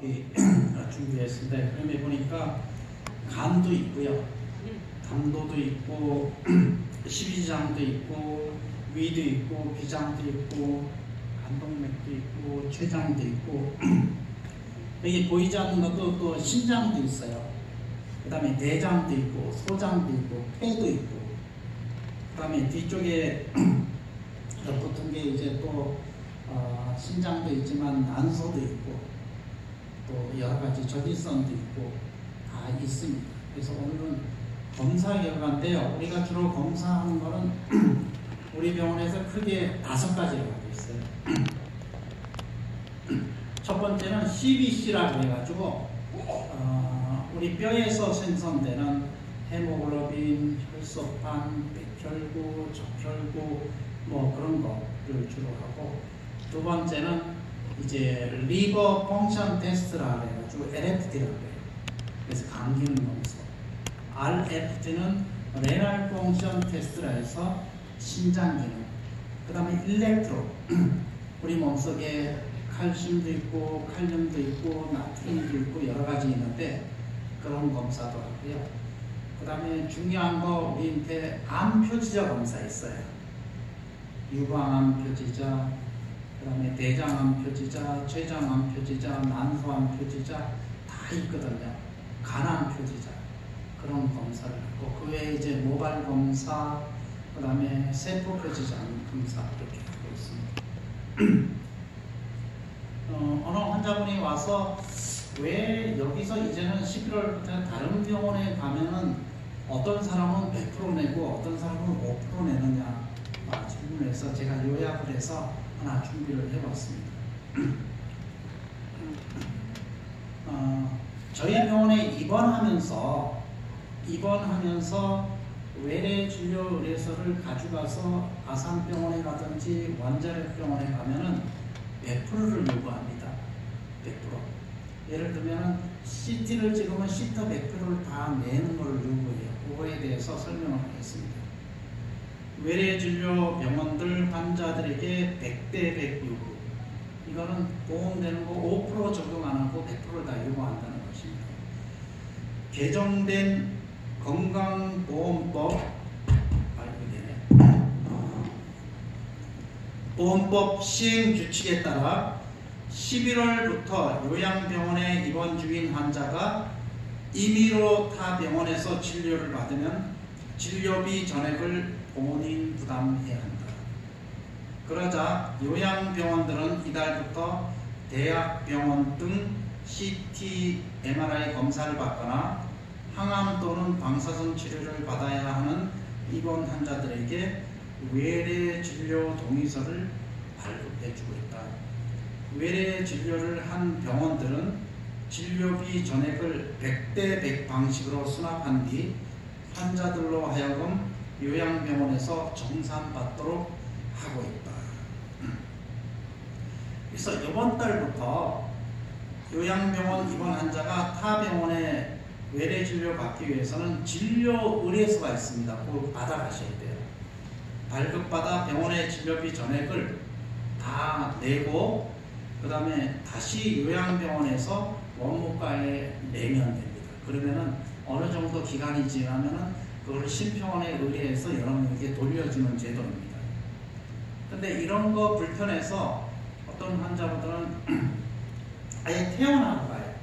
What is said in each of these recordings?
준비했습니다. 그러면 보니까 간도 있고요, 담도도 있고, 십이지장도 있고, 위도 있고, 비장도 있고, 간동맥도 있고, 췌장도 있고, 여기 보이지 않는 것도 또 신장도 있어요. 그 다음에 대장도 있고, 소장도 있고, 폐도 있고, 그 다음에 뒤쪽에 붙은 게 이제 또 신장도 있지만 난소도 있고, 또 여러 가지 전이성도 있고 다 있습니다. 그래서 오늘은 검사 결과인데요. 우리가 주로 검사하는 거는 우리 병원에서 크게 5가지를 하고 있어요. 첫 번째는 CBC라고 해가지고 우리 뼈에서 생성되는 헤모글로빈, 혈소판, 백혈구, 적혈구 뭐 그런 거를 주로 하고, 두 번째는 이제 리버 펑션 테스트라고 해가지고 LFT라고 해요. 그래서 간 기능 검사. RFT는 레날 펑션 테스트라 해서 신장 기능. 그 다음에 일렉트로 우리 몸속에 칼슘도 있고 칼륨도 있고 나트륨도 있고 여러 가지 있는데 그런 검사도 하고요. 그 다음에 중요한 거 우리한테 암 표지자 검사 있어요. 유방암 표지자, 그 다음에 대장암 표지자, 췌장암 표지자, 난소암 표지자 다 있거든요. 간암 표지자 그런 검사를 하고, 그 외에 이제 모발 검사, 그 다음에 세포 표지자 검사 이렇게 하고 있습니다. 어느 환자분이 와서 왜 여기서 이제는 11월부터 다른 병원에 가면은 어떤 사람은 100% 내고 어떤 사람은 5% 내느냐 질문해서 제가 요약을 해서 하나 준비를 해봤습니다. 저희 병원에 입원하면서 외래 진료 의뢰서를 가져가서 아산병원에 가든지 원자력병원에 가면은 100%를 요구합니다. 100%. 예를 들면 CT를 찍으면 CT 100%를 다 내는 걸 요구해요. 그거에 대해서 설명을 하겠습니다. 외래 진료 병원들 환자들에게 100대 100 요구. 이거는 보험되는 거 5% 적용 안 하고 100%를 다 요구한다는 것입니다. 개정된 건강보험법 보험법 시행 규칙에 따라 11월부터 요양병원에 입원 중인 환자가 임의로 타 병원에서 진료를 받으면 진료비 전액을 본인 부담해야 한다. 그러자 요양병원들은 이달부터 대학병원 등 CT, MRI 검사를 받거나 항암 또는 방사선 치료를 받아야 하는 입원 환자들에게 외래 진료 동의서를 발급해주고 있다. 외래 진료를 한 병원들은 진료비 전액을 100대 100 방식으로 수납한 뒤 환자들로 하여금 요양병원에서 정산받도록 하고 있다. 그래서 이번 달부터 요양병원 입원 환자가 타 병원에 외래 진료 받기 위해서는 진료 의뢰서가 있습니다. 그걸 받아가셔야 돼요. 발급받아 병원의 진료비 전액을 다 내고 그 다음에 다시 요양병원에서 원무과에 내면 됩니다. 그러면은 어느 정도 기간이 지나면은 그걸 심평원에 의뢰해서 여러분에게 돌려주는 제도입니다. 근데 이런 거 불편해서 어떤 환자분들은 아예 퇴원하고 가요.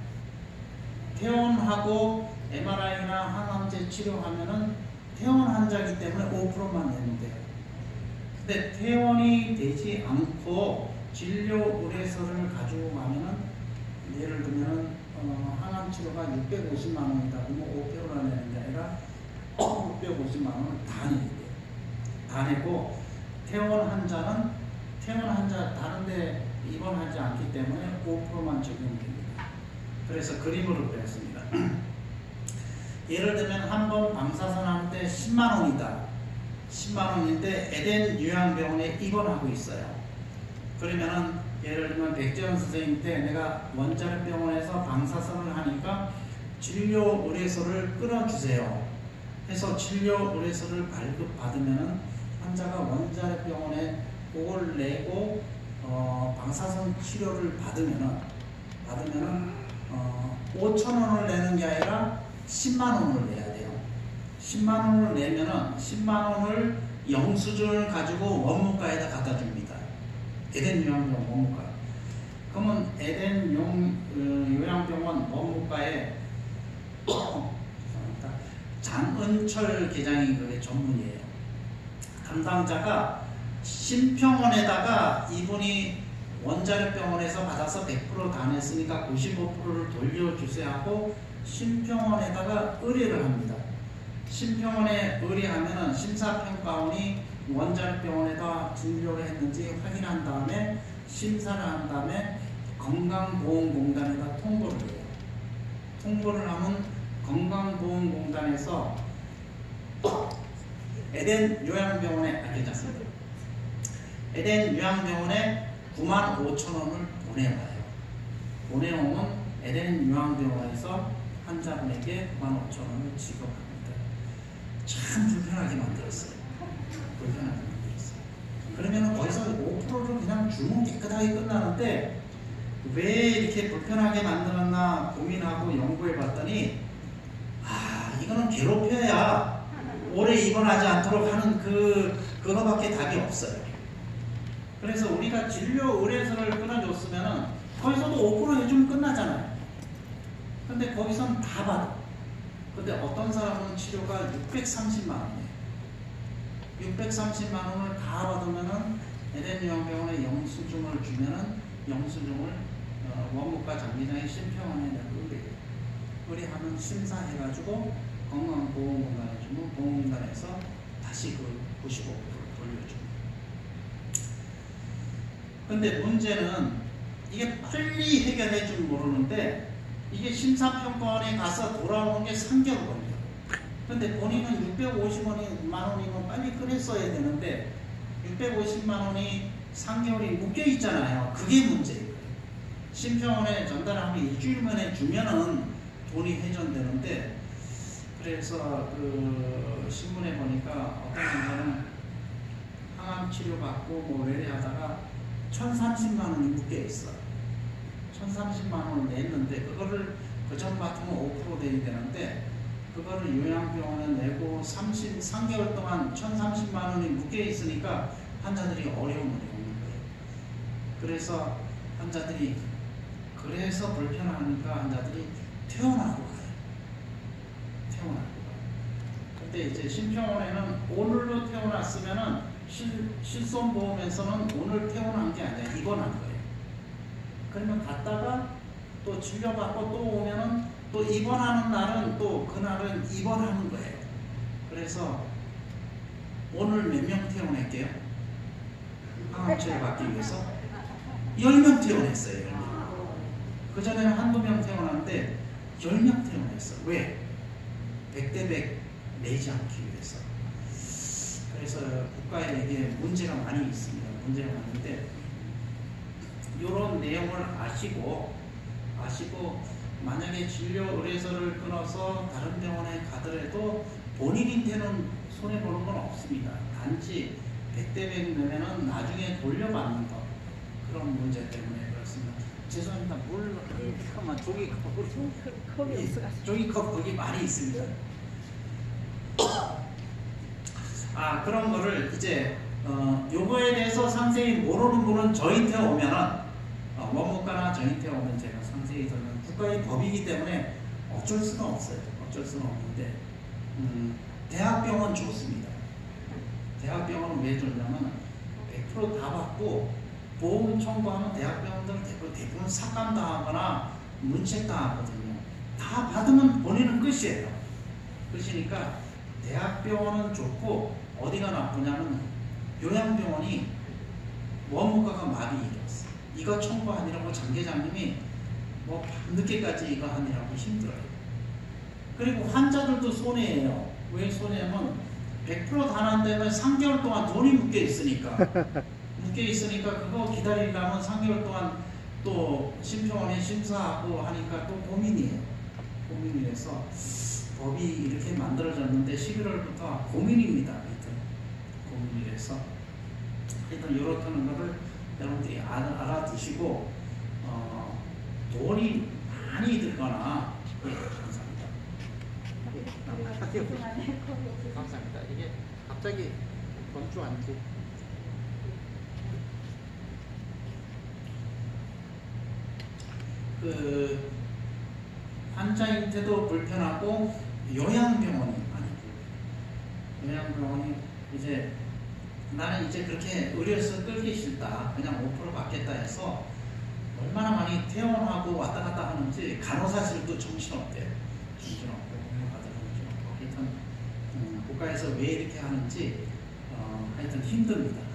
퇴원하고 MRI나 항암제 치료하면은 퇴원 환자이기 때문에 5%만 내면 돼요. 근데 퇴원이 되지 않고 진료 의뢰서를 가지고 가면은 예를 들면은 항암 치료가 650만 원이다. 그러면 5%나 내는 게 아니라 650만 원을 다 내야 돼요. 다 내고 퇴원 환자 다른데 입원하지 않기 때문에 5%만 적용됩니다. 그래서 그림으로 그렸습니다. 예를 들면 한 번 방사선 하는데 10만 원이다. 10만 원인데 에덴 요양병원에 입원하고 있어요. 그러면은 예를 들면 백재원 선생님 때 내가 원자력병원에서 방사선을 하니까 진료 의뢰서를 끊어주세요. 해서 진료 의뢰서를 발급받으면은 환자가 원자력병원에 그걸 내고 방사선 치료를 받으면은 5천 원을 내는 게 아니라 10만 원을 내야 돼요. 10만 원을 내면은 10만 원을 영수증을 가지고 원무과에다 갖다 줍니다. 에덴 요양병원 원무과. 그러면 에덴 요양병원 원무과에 장은철 계장이 그게 전문이에요. 담당자가 심평원에다가 이분이 원자력병원에서 받아서 100% 다 냈으니까 95%를 돌려주세요 하고 심평원에다가 의뢰를 합니다. 심평원에 의뢰하면은 심사평가원이 원자력병원에다 진료를 했는지 확인한 다음에 심사를 한 다음에 건강보험공단에다 통보를 해요. 통보를 하면 건강보험공단에서 에덴 요양병원에 알려졌습니다. 에덴 요양병원에 9만 5천 원을 보내와요. 보내오면 에덴 요양병원에서 환자분에게 9만 5천 원을 지급합니다. 참 불편하게 만들었어요. 불편하게 만들었어요. 그러면 거기서 5%를 그냥 주면 깨끗하게 끝나는데 왜 이렇게 불편하게 만들었나 고민하고 연구해 봤더니 이거는 괴롭혀야 오래 입원하지 않도록 하는 그거밖에 답이 없어요. 그래서 우리가 진료 의뢰서를 끊어줬으면은 거기서도 5% 해주면 끝나잖아요. 근데 거기선 다 받아. 근데 어떤 사람은 치료가 630만 원이에요. 630만 원을 다 받으면은 에덴 요양병원에 영수증을 주면은 영수증을 원무과 장기장이 심평원에 내고 의뢰하면 심사해가지고 건강보험공단에 주면 보험공단에서 다시 그 95%를 돌려줍니다. 근데 문제는 이게 빨리 해결해 줄 모르는데 이게 심사평가원에 가서 돌아오는 게 3개월 걸려요. 근데 본인은 650만 원이면 빨리 꺼냈어야 되는데 650만 원이 3개월이 묶여 있잖아요. 그게 문제예요. 심평원에 전달하면 일주일 만에 주면은 돈이 회전되는데 그래서 그 신문에 보니까 어떤 환자는 항암 치료 받고 뭐 외래하다가 1,030만 원이 묶여 있어. 1,030만 원을 냈는데 그거를 그전 같으면 5% 돼야 되는데 그거를 요양병원에 내고 3개월 동안 1,030만 원이 묶여 있으니까 환자들이 어려움을 겪는 거예요. 그래서 환자들이 그래서 불편하니까 환자들이 퇴원하고 가요. 퇴원하고 가요. 근데 이제 심평원에는 오늘로 퇴원했으면은 실손보험에서는 오늘 퇴원한 게 아니라 입원한 거예요. 그러면 갔다가 또 진료받고 또 오면은 또 입원하는 날은 또 그날은 입원하는 거예요. 그래서 오늘 몇 명 퇴원할게요? 항암치료 받기 위해서 10명 퇴원했어요. 10명. 그전에는 한두 명 퇴원하는데 10명 퇴원했어. 왜? 100대 100 내지 않기 위해서. 그래서 국가에 이게 문제가 많이 있습니다. 문제가 많은데 이런 내용을 아시고 만약에 진료 의뢰서를 끊어서 다른 병원에 가더라도 본인한테는 손해보는 건 없습니다. 단지 100대 100 내면은 나중에 돌려받는 것 그런 문제 때문에 그렇습니다. 죄송합니다. 물 잠깐만 종이컵 거기 많이 있습니다. 그런 거를 이제 요거에 대해서 상세히 모르는 분은 저한테 오면은 원무과나 저한테 오면 제가 상세히 설명. 국가의 법이기 때문에 어쩔 수가 없어요. 어쩔 수는 없는데 대학병원 좋습니다. 대학병원은 왜 좋냐면 100% 다 받고 보험 청구하면 대학병원들은 대부분 삭감당하거나 문책당하거든요. 다 받으면 본인은 끝이에요. 끝이니까 대학병원은 좋고 어디가 나쁘냐면 요양병원이 원무과가 마비 일었어. 이거 청구하느라고 장계장님이 뭐 밤늦게까지 이거 하느라고 힘들어요. 그리고 환자들도 손해예요. 왜 손해냐면 100% 다 난다면 3개월 동안 돈이 묶여 있으니까 그거 기다리려면 3개월 동안 또 심평원에 심사하고 하니까 또 고민이에요. 고민이라서 법이 이렇게 만들어졌는데 11월부터 고민입니다. 고민이라서 일단 이렇다는 거를 여러분들이 알아두시고 돈이 많이 들거나 예, 감사합니다. 감사합니다. 이게 갑자기 멈추 않지. 그 환자인데도 불편하고 요양병원이 많이 불편해요. 요양병원이 이제 나는 이제 그렇게 의료에서 끌기 싫다, 그냥 5% 받겠다 해서 얼마나 많이 퇴원하고 왔다 갔다 하는지 간호사실도 정신없대요. 정신없고 하여튼 국가에서 왜 이렇게 하는지 하여튼 힘듭니다.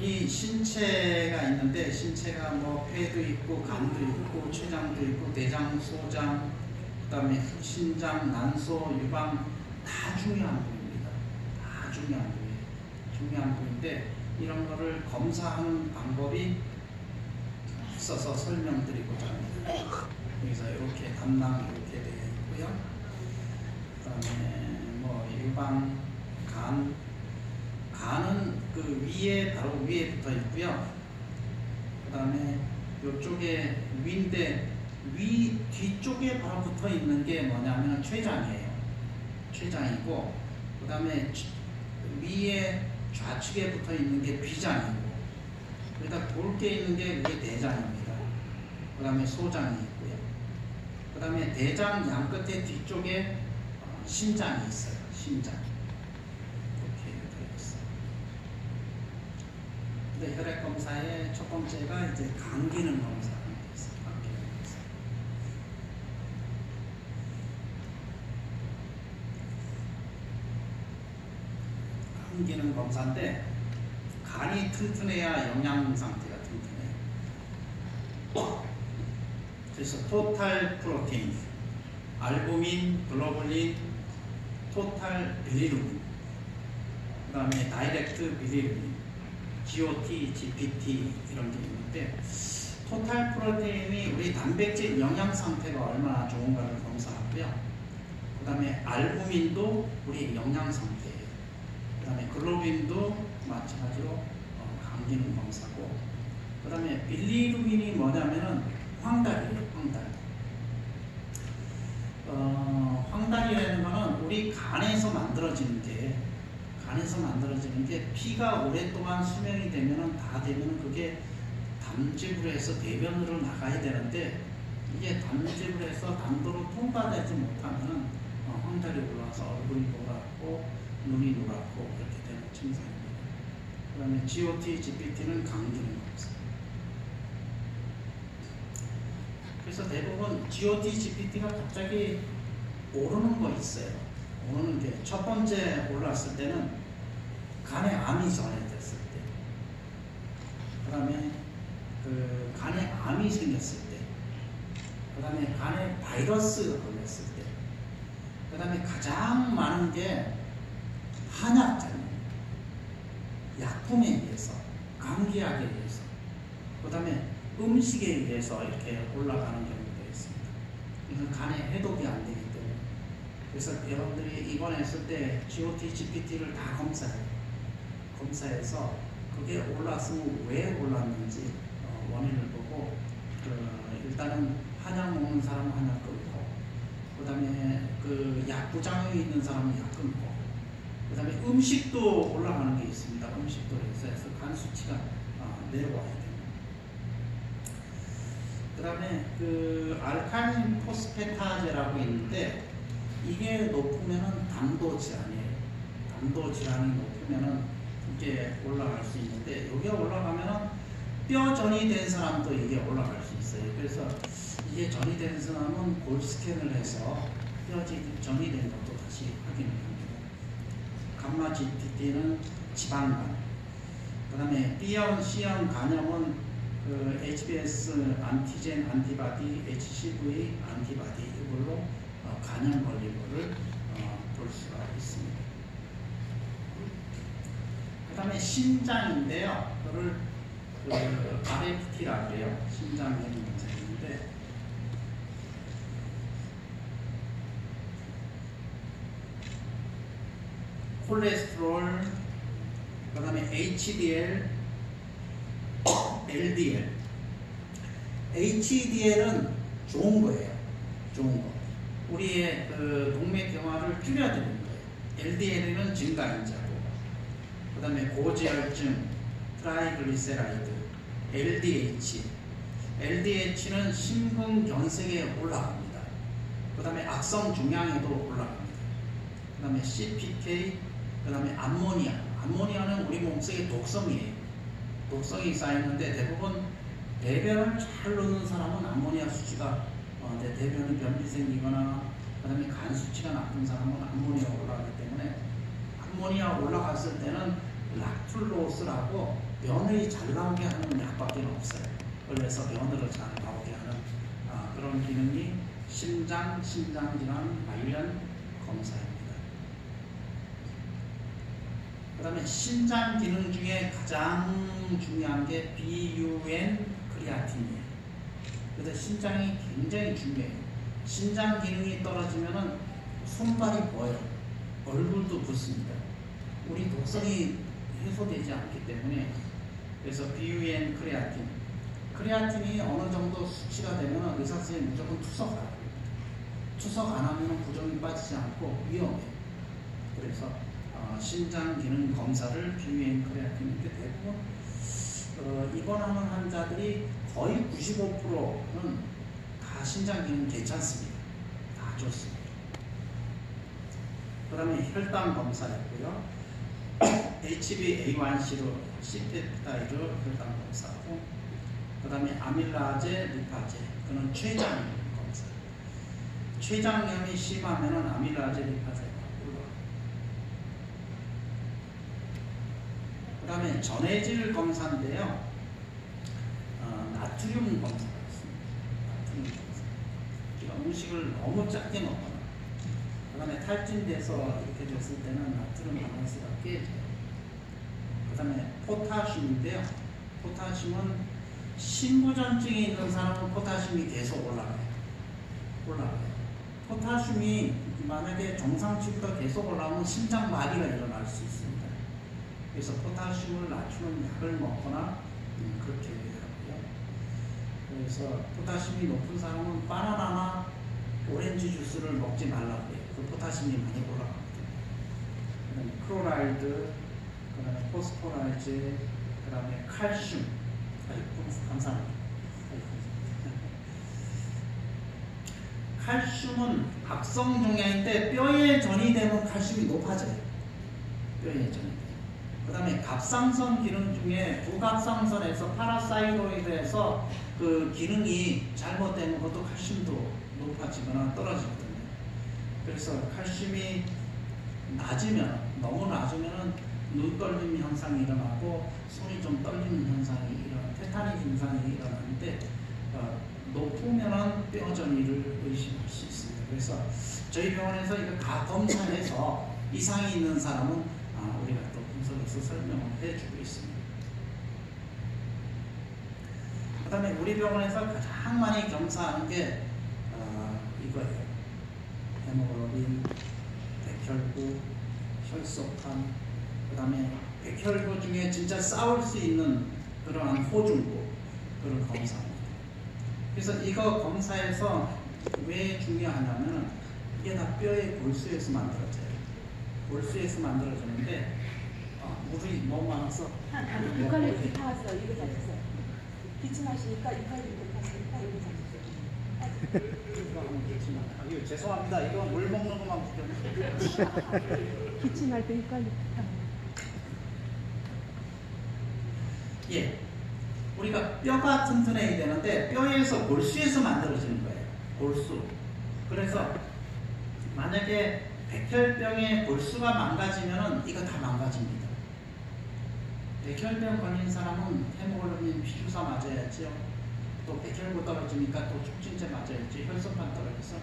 이 신체가 있는데 신체가 뭐 폐도 있고 간도 있고 췌장도 있고 내장, 소장, 그다음에 신장, 난소, 유방 다 중요한 부위입니다. 다 중요한 부위, 중요한 부위인데 이런 거를 검사하는 방법이 있어서 설명드리고자 합니다. 여기서 이렇게 담당 이렇게 되어 있고요. 그다음에 뭐 유방, 간은 그 위에 바로 위에 붙어 있고요. 그다음에 이쪽에 위인데 위 뒤쪽에 바로 붙어 있는 게 뭐냐면 췌장이에요. 췌장이고 그다음에 위에 좌측에 붙어 있는 게 비장이고 그러다 굵게 있는 게 이게 내장입니다. 그다음에 소장이 있고요. 그다음에 대장 양 끝에 뒤쪽에 신장이 있어요. 신장. 혈액 검사의 첫 번째가 이제 간 기능 검사가 있어요. 간 기능 검사. 간 기능 검사인데 간이 튼튼해야 영양 상태가 튼튼해요. 그래서 토탈 프로테인, 알부민, 글로불린, 토탈 빌리루빈, 그다음에 다이렉트 빌리루빈, GOT, GPT 이런 게 있는데 토탈 프로테인이 우리 단백질 영양 상태가 얼마나 좋은가를 검사하고요. 그 다음에 알부민도 우리 영양 상태예요. 그 다음에 글로빈도 마찬가지로 간 기능 검사고 그 다음에 빌리루빈이 뭐냐면은 황달이에요. 황달이라는 거는 우리 간에서 만들어지는 게 피가 오랫동안 수명이 되면은 다 되면은 그게 담즙으로 해서 대변으로 나가야 되는데 이게 담즙으로 해서 담도로 통과되지 못하면은 황달이 올라와서 얼굴이 노랗고 눈이 노랗고 이렇게 되는 증상입니다. 그 다음에 GOT, GPT는 간 기능 검사. 그래서 대부분 GOT, GPT가 갑자기 오르는 거 있어요. 오르는 게 첫 번째 올랐을 때는 간에 암이 전해졌을 때, 그 다음에 간에 암이 생겼을 때, 그 다음에 간에 바이러스가 걸렸을 때, 그 다음에 가장 많은 게 한약자입니다. 약품에 의해서, 감기약에 의해서, 그 다음에 음식에 의해서 이렇게 올라가는 경우가 있습니다. 그래서 간에 해독이 안 되기 때문에. 그래서 여러분들이 입원했을 때 GOT, GPT를 다 검사해서 그게 올랐으면 왜 올랐는지 원인을 보고 일단은 한약 먹는 사람은 한약 끊고 그 다음에 그 약 부작용이 있는 사람은 약 끊고 그 다음에 음식도 올라가는 게 있습니다. 음식도 해서 간 수치가 내려와야 됩니다. 그 다음에 그 알칼린 포스페타제라고 있는데 이게 높으면은 담도 질환이에요. 담도 질환이 높으면은 이게 올라갈 수 있는데 여기가 올라가면은 뼈 전이 된 사람도 이게 올라갈 수 있어요. 그래서 이게 전이 된 사람은 볼 스캔을 해서 뼈 전이 된 것도 다시 확인을 합니다. 감마 GPT는 지방간, 그 다음에 B형, C형 간염은 그 HBS 안티젠 안티바디, HCV 안티바디 이걸로 간염 걸린 거를 볼 수가 있습니다. 그 다음에 신장인데요. 그거를 RFT라고 해요. 신장의 문제인데 콜레스테롤, 그 다음에 HDL, LDL HDL은 좋은 거예요. 좋은 거. 우리의 그 동맥경화를 줄여드리는 거예요. LDL은 증가인자고, 그 다음에 고지혈증, 트라이글리세라이드, LDH는 심근경색에 올라갑니다. 그 다음에 악성 중량에도 올라갑니다. 그 다음에 CPK, 그 다음에 암모니아는 우리 몸속에 독성이에요. 독성이 쌓이는데 대부분 대변을 잘 넣는 사람은 암모니아 수치가 대변에 변비 생기거나, 그 다음에 간 수치가 나쁜 사람은 암모니아 올라가기 때문에, 암모니아 올라갔을 때는 락툴로스라고 면을 잘 나오게 하는 약밖에 없어요. 그래서 면을 잘 나오게 하는 그런 기능이 심장질환 관련 검사입니다. 그 다음에 신장 기능 중에 가장 중요한 게 BUN 크레아틴이에요. 그래서 신장이 굉장히 중요해요. 신장 기능이 떨어지면은 손발이 부어요. 얼굴도 붓습니다. 우리 독성이 해소되지 않기 때문에. 그래서 BUN 크레아틴이 어느 정도 수치가 되면 의사 선생님이 무조건 투석하라고. 투석 안 하면 부종이 빠지지 않고 위험해요. 그래서 신장 기능 검사를 BUN 크레아틴인데 대부분 입원하는 환자들이 거의 95%는 다 신장 기능 괜찮습니다. 다 좋습니다. 그 다음에 혈당 검사였고요. HbA1c로 C페프타이드 혈당 검사하고, 그 다음에 아밀라제, 리파제, 그는 췌장 검사. 췌장염이 심하면은 아밀라제, 리파제가 올라가요. 그 다음에 전해질 검사인데요. 나트륨 검사가 있습니다. 나트륨 검사. 우리가 음식을 너무 작게 먹거나, 그 다음에 탈진돼서 이렇게 됐을 때는 나트륨 밸런스가 깨져요. 그 다음에 포타슘인데요. 포타슘은 심부전증이 있는 사람은 포타슘이 계속 올라가요. 포타슘이 만약에 정상치보다 계속 올라오면 심장마비가 일어날 수 있습니다. 그래서 포타슘을 낮추는 약을 먹거나 그렇게 하고요. 그래서 포타슘이 높은 사람은 바나나나 오렌지 주스를 먹지 말라고 해요. 그 포타슘이 많이 올라갑니다. 그 다음에 클로라이드, 그 다음에 포스포라이즈, 그 다음에 칼슘. 감사합니다. 칼슘은 악성 종양인데 뼈에 전이되면 칼슘이 높아져요. 뼈에 전이되면. 그 다음에 갑상선 기능 중에 부갑상선에서 파라사이로이드에서 그 기능이 잘못되면 그것도 칼슘도 높아지거나 떨어지거든요. 그래서 칼슘이 너무 낮으면 눈 떨림 현상이 일어나고 손이 좀 떨리는 현상이 테타닉 증상이 일어나는데, 높으면은 뼈 전이를 의심할 수 있습니다. 그래서 저희 병원에서 이거 다 검사해서 이상이 있는 사람은 우리가 또 분석해서 설명을 해주고 있습니다. 그 다음에 우리 병원에서 가장 많이 검사하는 게 이거예요. 헤모글로빈, 백혈구, 혈소판, 그 다음에 백혈구 중에 진짜 싸울 수 있는 그러한 호중구, 그런 검사입니다. 그래서 이거 검사에서 왜 중요하냐면 이게 다 뼈의 골수에서 만들어져요. 골수에서 만들어지는데 물이 너무 많아서 유칼립투스 타왔어. 이거 잡으세요. 기침하시니까 유칼립투스 타왔으니까 이거 잡으세요. 죄송합니다. 이거 물 먹는 것만 보면 기침할 때 유칼립투스 타. 예, 우리가 뼈가 튼튼해야 되는데 뼈에서 골수에서 만들어지는 거예요. 골수. 그래서 만약에 백혈병의 골수가 망가지면은 이거 다 망가집니다. 백혈병 걸린 사람은 헤모글로빈 피주사 맞아야죠. 또 백혈구 떨어지니까 또 촉진제 맞아야죠. 혈소판 떨어져서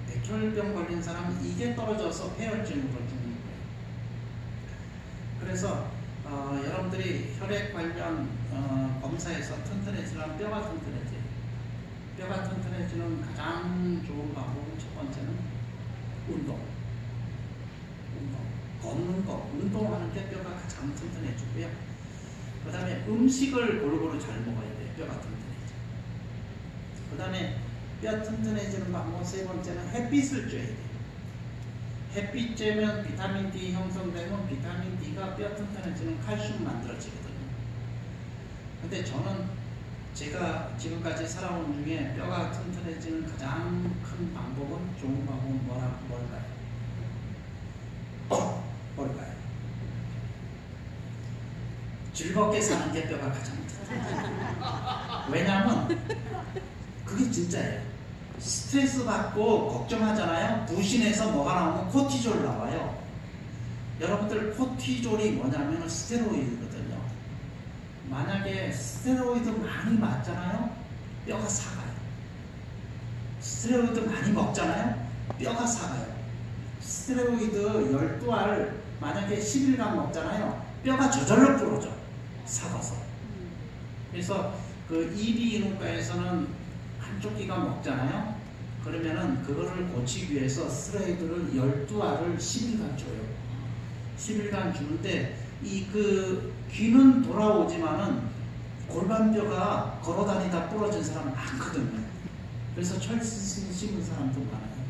백혈병 걸린 사람은 이게 떨어져서 폐혈증으로 죽는 거예요. 그래서 여러분들이 혈액 관련 검사에서 튼튼해지려면 뼈가 튼튼해져요. 뼈가 튼튼해지는 가장 좋은 방법은 첫 번째는 운동. 걷는 거, 운동하는 게 뼈가 가장 튼튼해지고요. 그 다음에 음식을 골고루 잘 먹어야 돼요. 뼈가 튼튼해져. 다음에 뼈 튼튼해지는 방법 세 번째는 햇빛을 쬐야 돼요. 햇빛 쬐면 비타민 D 형성되면 비타민 D가 뼈 튼튼해지는 칼슘 만들어지거든요. 근데 저는 제가 지금까지 살아온 중에 뼈가 튼튼해지는 가장 큰 방법은 좋은 방법은 뭘까요? 즐겁게 사는 게 뼈가 가장 튼튼해요. 왜냐하면 그게 진짜예요. 스트레스 받고 걱정하잖아요. 부신에서 뭐가 나오면 코티졸 나와요. 여러분들 코티졸이 뭐냐면 스테로이드거든요. 만약에 스테로이드 많이 맞잖아요. 뼈가 삭아요. 스테로이드 많이 먹잖아요. 뼈가 삭아요. 스테로이드 12알 만약에 10일간 먹잖아요. 뼈가 저절로 부러져. 삭아서. 그래서 그 ED 이론과에서는 한쪽 귀가 먹잖아요. 그러면은 그거를 고치기 위해서 스테로이드를 12알을 10일간 줘요. 10일간 주는데 이 그 귀는 돌아오지만은 골반뼈가 걸어다니다 부러진 사람 많거든요. 그래서 철신 심은 사람도 많아요.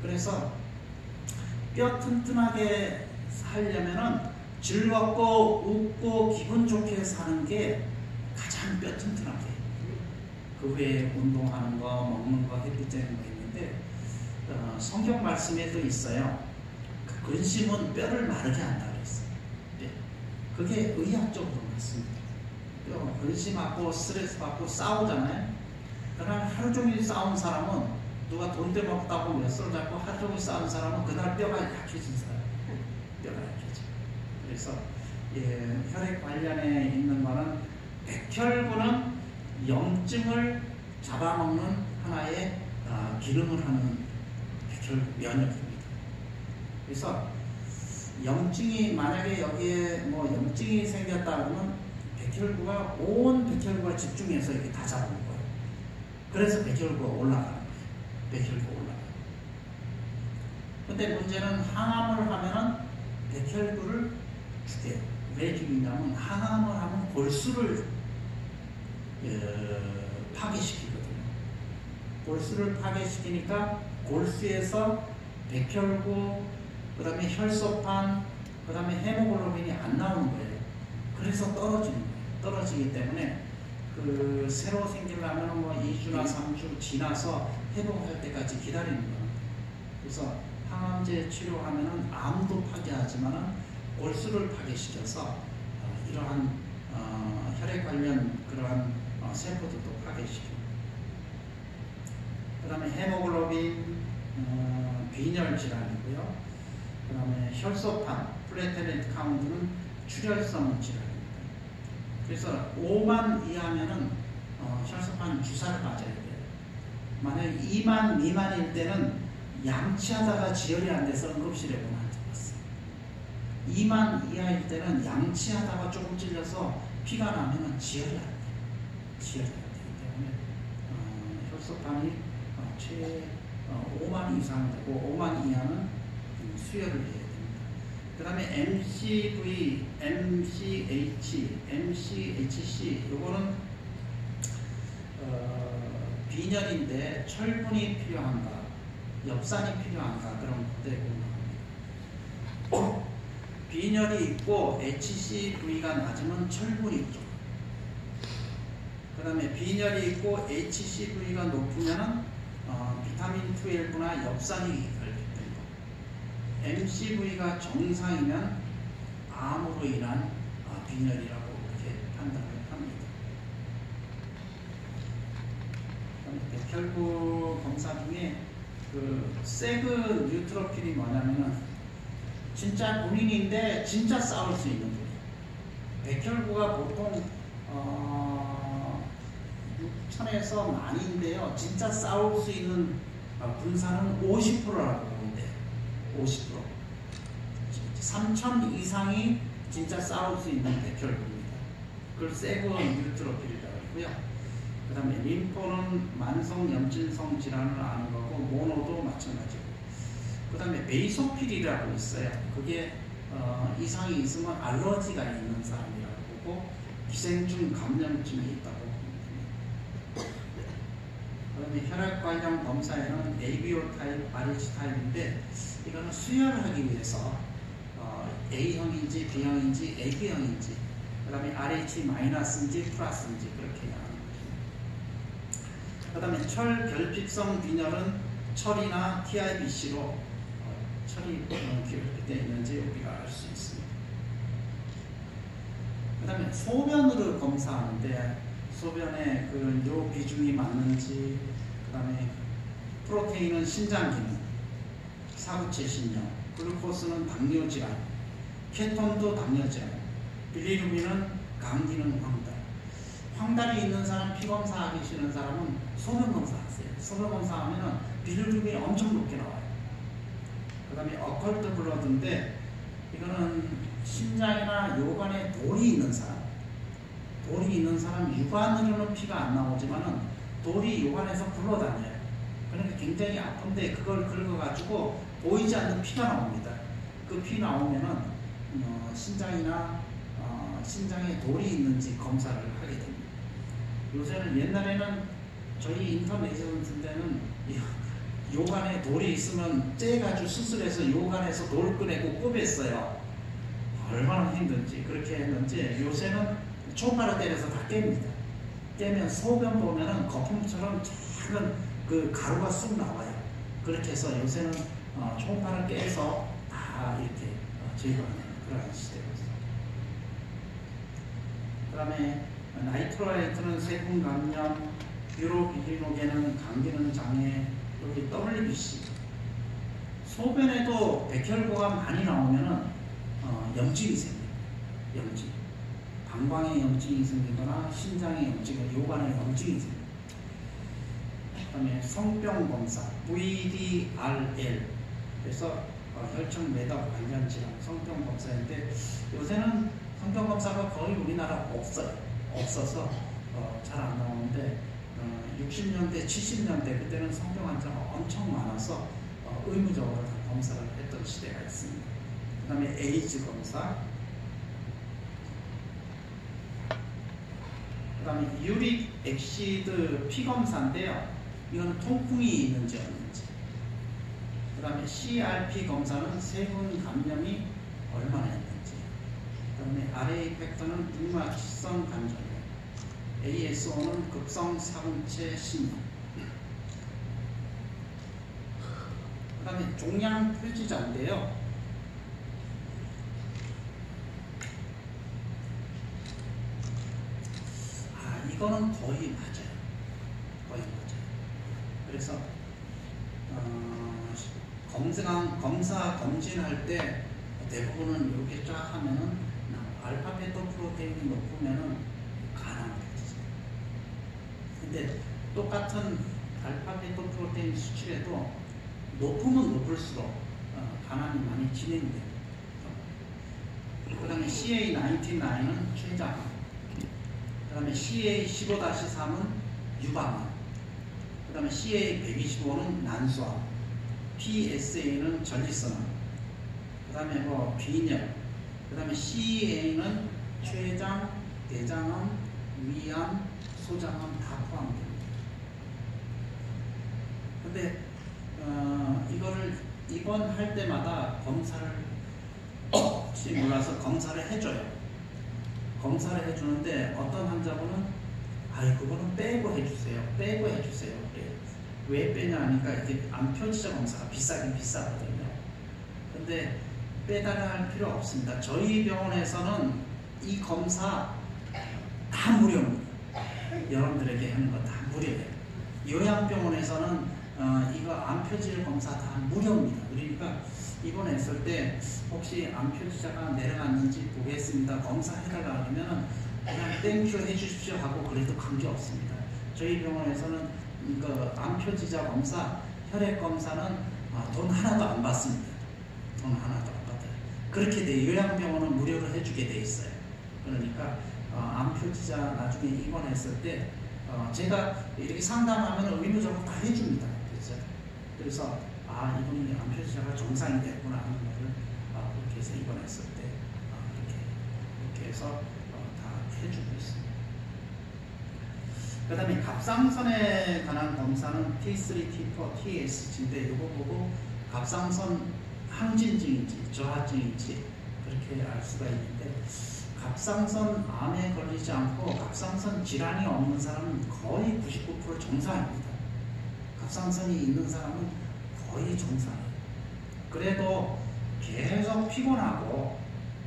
그래서 뼈 튼튼하게 하려면은 즐겁고 웃고 기분 좋게 사는 게 가장 뼈 튼튼하게. 그 외에 운동하는 거, 먹는 거, 햇빛 쬐는 거 있는데 성경 말씀에도 있어요. 그 근심은 뼈를 마르게 한다고 했어요. 네. 그게 의학적으로 맞습니다. 뼈 근심하고 스트레스 받고 싸우잖아요. 그날 하루 종일 싸운 사람은 누가 돈 떼먹다고 몇 손 잡고 하루 종일 싸운 사람은 그날 뼈가 약해진 사람. 뼈가 약해져. 그래서 혈액 관련에 있는 거는 백혈구는 염증을 잡아먹는 하나의 기능을 하는 백혈구 면역입니다. 그래서 염증이 만약에 여기에 뭐 염증이 생겼다 그러면 백혈구가 온 백혈구가 집중해서 이렇게 다 잡는 거예요. 그래서 백혈구가 올라가는 거예요. 백혈구가 올라가요. 근데 문제는 항암을 하면은 백혈구를 죽여요. 왜 죽이냐면 항암을 하면 골수를 파괴시키거든요. 골수를 파괴시키니까 골수에서 백혈구, 그 다음에 혈소판, 그 다음에 헤모글로빈이 안 나오는 거예요. 그래서 떨어지는 거예요. 떨어지기 때문에 그 새로 생기려면 뭐 2주나 3주 지나서 회복할 때까지 기다리는 거예요. 그래서 항암제 치료하면은 암도 파괴하지만은 골수를 파괴시켜서 이러한 혈액 관련 그러한 세포들도 파괴시키고, 그 다음에 헤모글로빈 빈혈 질환이고요. 그 다음에 혈소판 플레텔렛 카운트는 출혈성 질환입니다. 그래서 5만 이하면은 혈소판 주사를 맞아야 돼요. 만약 2만 미만일 때는 양치하다가 지혈이 안 돼서 응급실에 보내야 들어갔어요. 2만 이하일 때는 양치하다가 조금 찔려서 피가 나면은 지혈이 안 돼요. 지혈이 안 되기 때문에 혈소판이 5만 이상 되고 5만 이하는 수혈을 해야 됩니다. 그 다음에 MCV, MCH, MCHC 요거는 빈혈인데 철분이 필요한가, 엽산이 필요한가 그런 것들에 공부합니다. 빈혈이 있고 HCV가 낮으면 철분이 부족합니다. 그 다음에 빈혈이 있고 HCV가 높으면 비타민 12나 엽산이 결핍된다. MCV가 정상이면 암으로 인한 빈혈이라고 이렇게 판단을 합니다. 백혈구 검사 중에 그 세그 뉴트로필이 뭐냐면은 진짜 군인인데 진짜 싸울 수 있는 분이에요. 백혈구가 보통 6천에서 만인데요. 진짜 싸울 수 있는 분산은 50%라고 보는데 50%. 3천 이상이 진짜 싸울 수 있는 백혈구입니다. 그걸 세그 뉴트로필이라고 하고요. 그 다음에 림포는 만성 염증성 질환을 아는 거고 모노도 마찬가지고. 그 다음에 베이소필이라고 있어요. 그게 이상이 있으면 알러지가 있는 사람이라고 보고 기생충 감염증이 있다고 봅니다. 그다음에 혈액 관련 검사에는 ABO 타입, RH 타입인데 이거는 수혈하기 위해서 A형인지 B형인지 AB형인지 그다음에 RH-인지 플러스인지 그렇게 하는 거죠. 그다음에 철 결핍성 빈혈은 철이나 TIBC로 철이 결핍되어 있는지 우리가 알 수 있습니다. 그다음에 소변으로 검사하는데 소변에 요 비중이 맞는지, 그다음에 프로테인은 신장 기능, 사구체 신경, 글루코스는 당뇨 질환, 케톤도 당뇨 질환, 빌리루빈은 간 기능 황달. 황달이 있는 사람, 피 검사하기 싫은 사람은 소변 검사하세요. 소변 검사하면은 빌리루빈이 엄청 높게 나와요. 그다음에 어컬트 블러드인데 이거는 심장이나 요관에 돌이 있는 사람, 유관으로는 피가 안 나오지만은 돌이 요관에서 굴러다녀요. 그러니까 굉장히 아픈데 그걸 긁어가지고 보이지 않는 피가 나옵니다. 그 피 나오면은 신장이나 신장에 돌이 있는지 검사를 하게 됩니다. 요새는 옛날에는 저희 인터넷에 같은 데는 요관에 돌이 있으면 째가지고 수술해서 요관에서 돌 꺼내고 꼽았어요. 얼마나 힘든지 그렇게 했는지 요새는 초음파를 때려서 다 깹니다. 깨면 소변 보면은 거품처럼 작은 그 가루가 쑥 나와요. 그렇게 해서 요새는 초음파를 깨서 다 이렇게 제거하는 그런 시대였어요. 그 다음에 나이트로라이트는 세균 감염, 유로비리노겐은 감기능 장애, 여기 WBC. 소변에도 백혈구가 많이 나오면은 염증이 생겨요. 염증. 방광에 염증이 생기거나 신장에 염증, 요관에 염증이 생겨요. 그 다음에 성병 검사, VDRL. 그래서 혈청 매덕 관련 질환, 성병 검사인데 요새는 성병 검사가 거의 우리나라 없어서 잘 안 나오는데 60년대, 70년대 그때는 성병 환자가 엄청 많아서 의무적으로 다 검사를 했던 시대가 있습니다. 그 다음에 에이즈 검사, 그 다음에 유릭 엑시드 피 검사인데요. 이거는 통풍이 있는지 없는지. 그 다음에 CRP 검사는 세균 감염이 얼마나 있는지. 그 다음에 RA 팩터는 류마티성 관절염. ASO는 급성 사근체 신경. 그 다음에 종양 표지자인데요. 이거는 거의 맞아요. 그래서 검사 검진할 때 대부분은 이렇게 쫙 하면은 알파 베타 프로테인이 높으면은 간암이 되죠. 근데 똑같은 알파 베타 프로테인 수치에도 높으면 높을수록 간암이 많이 진행돼요. 그 다음에 CA99은 췌장암, 그 다음에 CA15-3은 유방암, 그 다음에 CA125는 난소암, PSA는 전립선암, 그 다음에 비뇨, 그 다음에 CEA는 췌장, 대장암, 위암, 소장암 다 포함됩니다. 근데 이거를 입원할 때마다 검사를 혹시 몰라서 검사를 해줘요. 검사를 해주는데 어떤 환자분은 그거는 빼고 해주세요. 그래요. 왜 빼냐 하니까 이게 암표지자 검사가 비싸긴 비싸거든요. 근데 빼달라 할 필요 없습니다. 저희 병원에서는 이 검사 다 무료입니다. 여러분들에게 하는 거 다 무료예요. 요양병원에서는 이거 암표질 검사 다 무료입니다. 그러니까 입원했을 때 혹시 암표지자가 내려갔는지 보겠습니다. 검사해달라 그러면 그냥 땡큐 해주십시오 하고 그래도 관계없습니다. 저희 병원에서는 이거 암표지자 검사, 혈액 검사는 돈 하나도 안 받습니다. 돈 하나도 안 받아요. 그렇게 돼 요양병원은 무료로 해주게 돼 있어요. 그러니까 암표지자 나중에 입원했을 때 제가 이렇게 상담하면 의무적으로 다 해줍니다. 그래서 이분이 암표지자가 정상이 됐구나 하는 거를 그렇게 해서 입원했을 때 이렇게 해서 다 해주고 있습니다. 그 다음에 갑상선에 관한 검사는 T3, T4, TSG인데 이거 보고 갑상선 항진증인지 저하증인지 그렇게 알 수가 있는데, 갑상선 암에 걸리지 않고 갑상선 질환이 없는 사람은 거의 99% 정상입니다. 갑상선이 있는 사람은 거의 정상이에요. 그래도 계속 피곤하고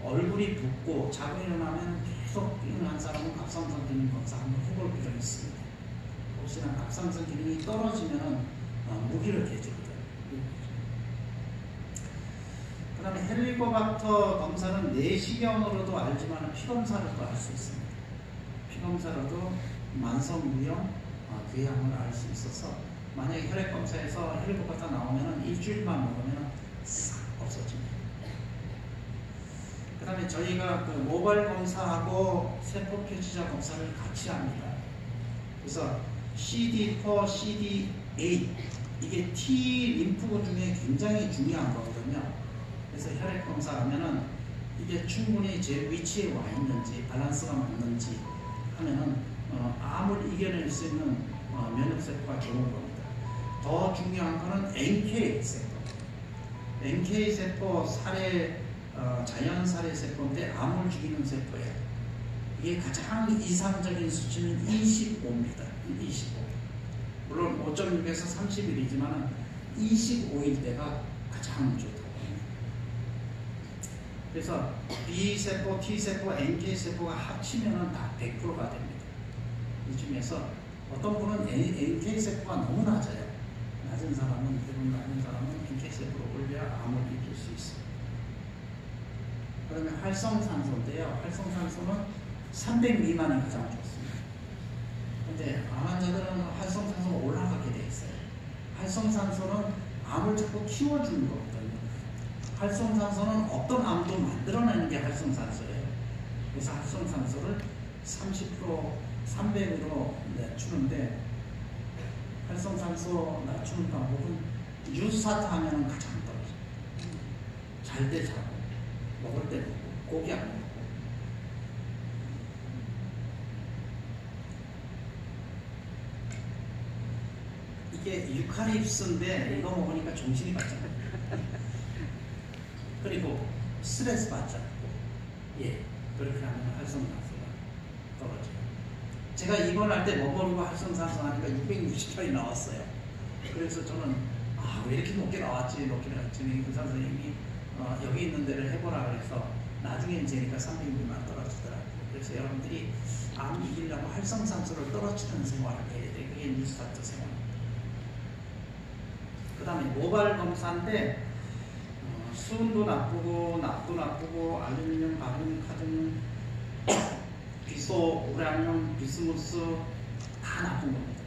얼굴이 붓고 자고 일어나면 계속 피곤한 사람은 갑상선 기능 검사 한번 해볼 필요가 있습니다. 혹시나 갑상선 기능이 떨어지면 무기력해지거든요. 그 다음에 헬리코박터 검사는 내시경으로도 알지만 피검사로도 알 수 있습니다. 피검사로도 만성무형 궤양을 알 수 있어서, 만약에 혈액검사에서 헬리코박터 나오면 일주일만 먹으면 싹 없어집니다. 그 다음에 저희가 그 모발 검사하고 세포 표시자 검사를 같이 합니다. 그래서 CD4, CD8 이게 T 림프구 중에 굉장히 중요한 거거든요. 그래서 혈액 검사하면은 이게 충분히 제 위치에 와 있는지 밸런스가 맞는지 하면은 암을 이겨낼 수 있는 면역 세포가 좋은 겁니다. 더 중요한 거는 NK 세포. NK 세포 자연 살해 세포인데 암을 죽이는 세포예요. 이게 가장 이상적인 수치는 25입니다. 25. 물론 5.6에서 30일이지만 25일 때가 가장 좋다고 합니다. 그래서 B세포, T세포, NK세포가 합치면 다 100%가 됩니다. 이 중에서 어떤 분은 NK세포가 너무 낮아요. 낮은 사람은, 대부분 낮은 사람은 NK세포로 올려야 암을 이길 수 있습니다. 그러면 활성산소인데요. 활성산소는 300 미만이 가장 좋습니다. 근데 암 환자들은 활성산소가 올라가게 돼 있어요. 활성산소는 암을 자꾸 키워주는 거거든요. 활성산소는 어떤 암도 만들어내는 게 활성산소예요. 그래서 활성산소를 30%, 300으로 낮추는데, 활성산소 낮추는 방법은 뉴스타트 하면 가장 떨어져요. 잘 때 자고, 먹을 때 먹고, 고기 안 먹고. 이게 유카립스인데 이거 먹으니까 정신이 받잖아요. 그리고 스트레스 받지 않고, 예, 그렇게 하면 활성산소가 떨어져요. 제가 입원할 때 먹어보고 활성산소 하니까 660편이 나왔어요. 그래서 저는 왜 이렇게 높게 나왔지, 높게 나왔지. 의사 선생님이 여기 있는 데를 해보라 그래서 나중에 재니까 300미만 떨어지더라고요. 그래서 여러분들이 암 이기려고 활성산소를 떨어뜨리는 생활을 해야 돼. 그게 뉴스타트 생활입니다. 그 다음에 모발 검사인데 수은도 나쁘고 납도 나쁘고 알루미늄, 바륨, 카드뮴, 비소, 우라늄, 비스무스 다 나쁜 겁니다.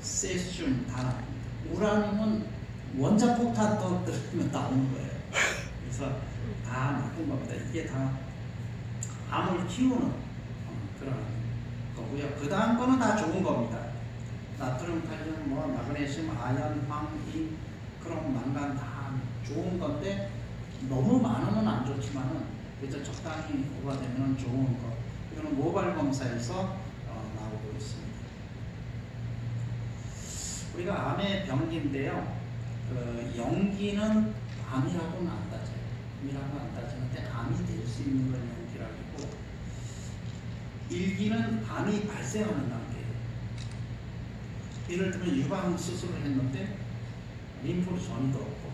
세슘 다 나쁩니다. 우라늄은 원자폭탄 터뜨리면 나오는 거예요. 그래서 다 나쁜 겁니다. 이게 다 암을 키우는 그런 거고요. 그 다음 거는 다 좋은 겁니다. 나트륨, 칼륨, 마그네슘, 아연, 황, 인, 크롬, 망간 다 좋은 건데 너무 많으면 안 좋지만은 그래서 적당히 오버되면 좋은 거. 이거는 모발 검사에서 나오고 있습니다. 우리가 암의 병기인데요. 연기는 암이라고는 안 따져요. 암이라고 안 따지는데 암이 될 수 있는 건 연기라고. 일기는 암이 발생하는 단계예요. 예를 들면 유방 수술을 했는데 림프로 전이도 없고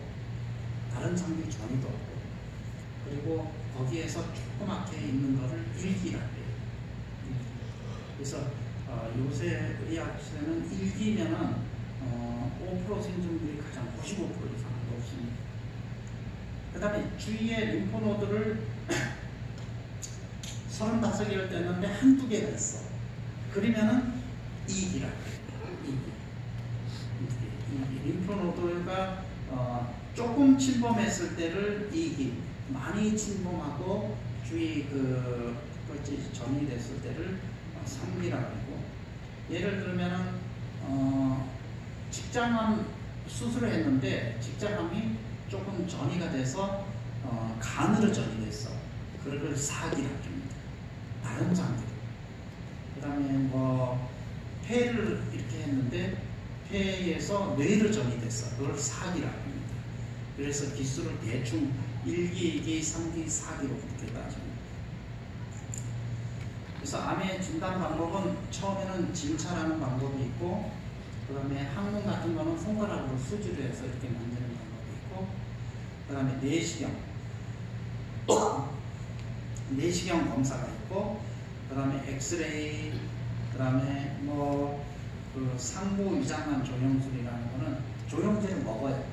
다른 장기 전이도 없고, 그리고 거기에서 조그맣게 있는 거를 일기라고 해요. 그래서 요새 의학에서는 일기면은 5% 생존율이 가장 95% 이상 높습니다. 그 다음에 주위에 림프노드를 35개를 뗐는데 한두 개가 있어. 그러면은 이기라고 해요. 이기. 림프노드가 조금 침범했을 때를 이기, 많이 침범하고 주위 전이 됐을 때를 3기라고 하고, 예를 들면은 직장암 수술을 했는데 직장암이 조금 전이가 돼서 간으로 전이 됐어. 그걸 4기라고 합니다. 다른 장기로. 그 다음에 폐를 이렇게 했는데 폐에서 뇌를 점이 됐어. 그걸 사기라고 합니다. 그래서 기수를 대충 1기, 2기, 3기, 4기로 그렇게 따집니다. 그래서 암의 진단 방법은 처음에는 진찰하는 방법이 있고, 그 다음에 항문 같은 거는 손가락으로 수지를 해서 이렇게 만지는 방법이 있고, 그 다음에 내시경 검사가 있고, 그 다음에 엑스레이, 그 다음에 그 상부 위장관 조영술이라는 거는 조영제를 먹어요.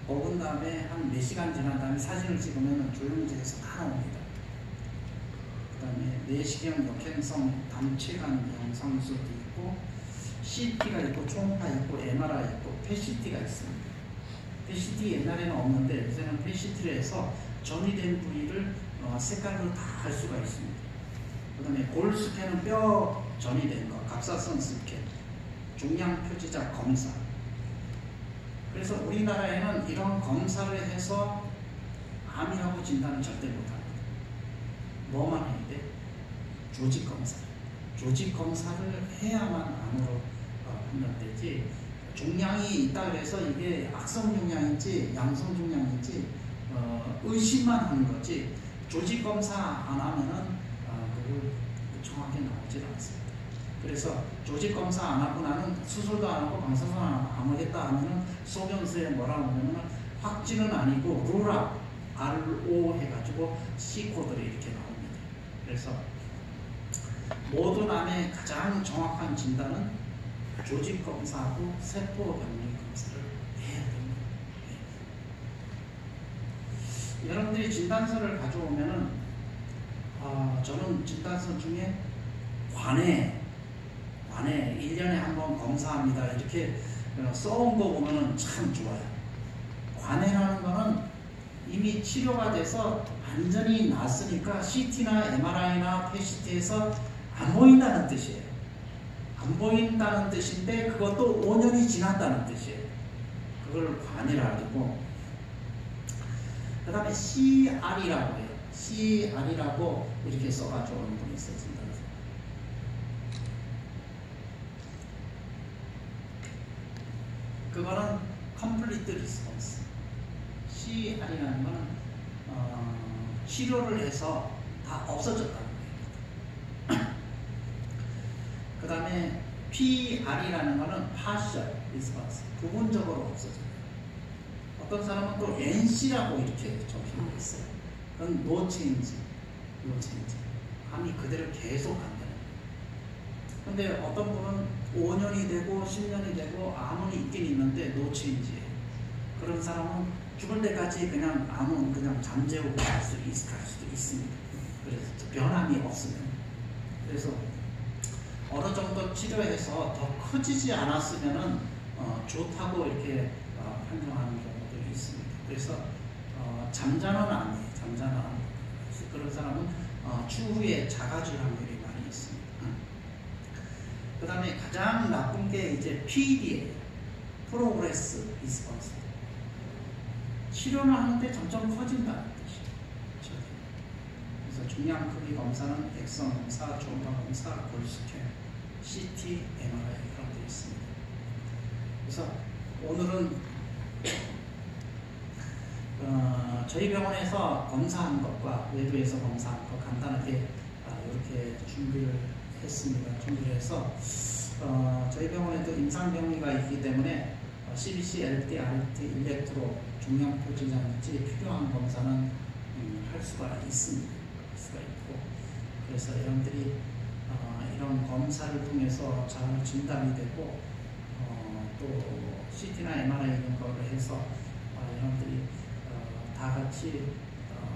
먹은 다음에 한 4시간 지난 다음에 사진을 찍으면 조영제에서 다 나옵니다. 그 다음에 내시경 역행성 담체관 영상술도 있고, CT가 있고, 초음파 있고, MRI 있고, PET-CT가 있습니다. PET-CT 옛날에는 없는데 요새는 PET-CT를 해서 전이된 부위를 색깔로 다 알 수가 있습니다. 그 다음에 골 스캔은 뼈 전이된 거, 갑사선 스캔, 종양 표지자 검사. 그래서 우리나라에는 이런 검사를 해서 암이라고 진단을 절대 못합니다. 뭐만 해야 돼? 조직 검사. 조직 검사를 해야만 암으로 판단되지. 종양이 있다 그래서 이게 악성 종양인지 양성 종양인지 의심만 하는 거지. 조직 검사 안 하면은 그걸 정확히 나오질 않습니다. 그래서 조직 검사 안 하고 나는 수술도 안 하고 방사선 안 하겠다 하면은 소견서에 뭐라고 하냐면 확진은 아니고 루라 RO 해가지고 C 코드를 이렇게 나옵니다. 그래서 모든 암의 가장 정확한 진단은 조직 검사하고 세포 병리 검사를 해야 됩니다. 네. 여러분들이 진단서를 가져오면은 저는 진단서 중에 관해 1년에 한 번 검사합니다. 이렇게 써온 거 보면은 참 좋아요. 관해라는 거는 이미 치료가 돼서 완전히 났으니까 CT나 MRI나 PET-CT에서 안 보인다는 뜻이에요. 안 보인다는 뜻인데 그것도 5년이 지났다는 뜻이에요. 그걸 관해라고. 그 다음에 CR이라고 해요. CR이라고 이렇게 써가지고 오는 분이 있었습니다. 그거는 complete response. CR이라는 거는 치료를 해서 다 없어졌다는 거예요. 그 다음에 PR이라는 거는 partial response. 부분적으로 없어져요. 어떤 사람은 또 NC라고 이렇게 적혀 있어요. 그건 no change. 암이 그대로 계속 간다는 거예요. 근데 어떤 분은 5년이 되고 10년이 되고 암은 있긴 있는데 no change예요. 그런 사람은 죽을 때까지 그냥 암은 그냥 잠재우고 갈 수도 있습니다. 그래서 변함이 없으면. 그래서 어느 정도 치료해서 더 커지지 않았으면은 좋다고 이렇게 판정하는 경우들이 있습니다. 그래서 잠자는 아니에요. 잠자는 아니에요. 그런 사람은 추후에 작아질 확률이 많이 있습니다. 그 다음에 가장 나쁜 게 이제 PD예요. Progress Response. 치료를 하는데 점점 커진다는 뜻이에요. 그래서 중량 크기 검사는 엑선 검사, 초음파 검사, 골스캔, CT, MRI 그런 게 있습니다. 그래서 오늘은 저희 병원에서 검사한 것과 외부에서 검사한 것 간단하게 이렇게 준비를 했습니다. 준비를 해서 저희 병원에도 임상병리가 있기 때문에 CBC, LT, RT, 일렉트로, 종양 표지장치 필요한 검사는 할 수가 있습니다. 할 수가 있고, 그래서 여러분들이 이런 검사를 통해서 잘 진단이 되고 또 CT나 MRI 이런 거를 해서 여러분들이 다 같이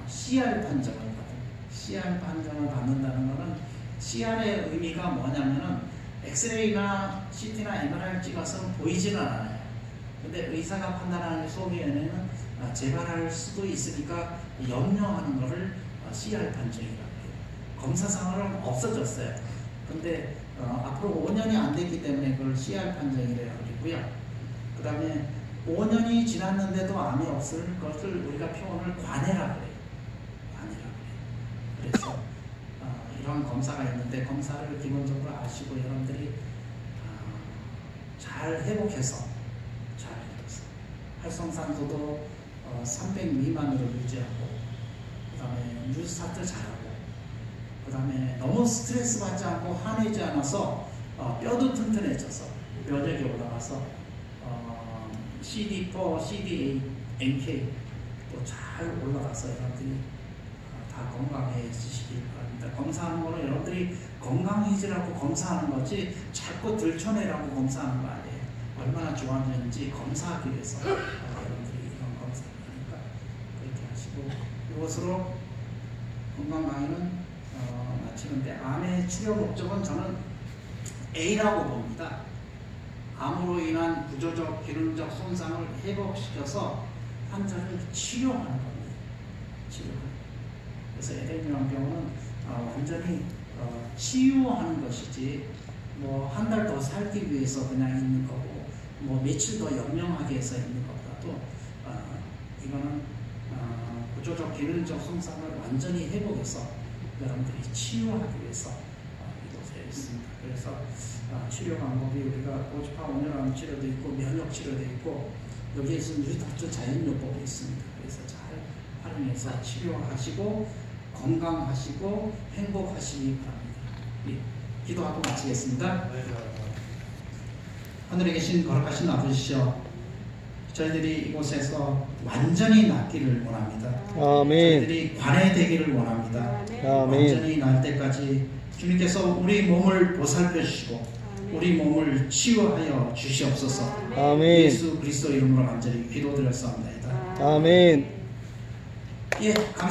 CR 판정을 받은 CR 판정을 받는다는 것은 CR의 의미가 뭐냐면은 엑스레이나 CT나 MRI를 찍어서는 보이지는 않아요. 근데 의사가 판단하는 소견에는 재발할 수도 있으니까 염려하는 것을 CR 판정이라고 해요. 검사상으로는 없어졌어요. 근데 앞으로 5년이 안 됐기 때문에 그걸 CR 판정이라고 하고요. 그 다음에 5년이 지났는데도 암이 없을 것을 우리가 표현을 관해라고 해요. 관해라고 해요. 그래서 이런 검사가 있는데 검사를 기본적으로 아시고 여러분들이 잘 회복해서 활성산소도 300 미만으로 유지하고, 그 다음에 뉴스타트 잘하고, 그 다음에 너무 스트레스 받지 않고 화내지 않아서 뼈도 튼튼해져서 면역이 올라가서 CD4, CD8, NK 또 잘 올라가서 여러분들이 다 건강해지시길 바랍니다. 검사하는 거는 여러분들이 건강해지라고 검사하는 거지 자꾸 들춰내라고 검사하는 거 아니에요. 얼마나 좋아하는지 검사하기 위해서 여러분들이 이런 검사를 하니까 그렇게 하시고, 이것으로 건강 강의는 마치는데, 암의 치료 목적은 저는 A라고 봅니다. 암으로 인한 구조적, 기능적 손상을 회복시켜서 환자를 치료하는 겁니다. 치료하는. 그래서 에덴유방병원은 완전히 치유하는 것이지, 뭐 한 달 더 살기 위해서 그냥 있는 거고, 뭐 며칠 더 연명하게 해서 있는 것보다도 이거는 구조적, 기능적 손상을 완전히 회복해서 여러분들이 치유하기 위해서 이곳에 있습니다. 그래서 치료 방법이 우리가 고주파 온열암 치료도 있고 면역 치료도 있고, 여기에서 뉴스타트 자연요법이 있습니다. 그래서 잘 활용해서 치료하시고 건강하시고 행복하시기 바랍니다. 예, 기도하고 마치겠습니다. 하늘에 계신 거룩하신 아버지시여, 저희들이 이곳에서 완전히 낫기를 원합니다. 아멘. 저희들이 관해되기를 원합니다. 아멘. 완전히 날 때까지 주님께서 우리 몸을 보살펴 주시고 우리 몸을 치유하여 주시옵소서. 아멘. 예수 그리스도 이름으로 간절히 기도드렸사옵나이다. 아멘. 예, 감사합니다.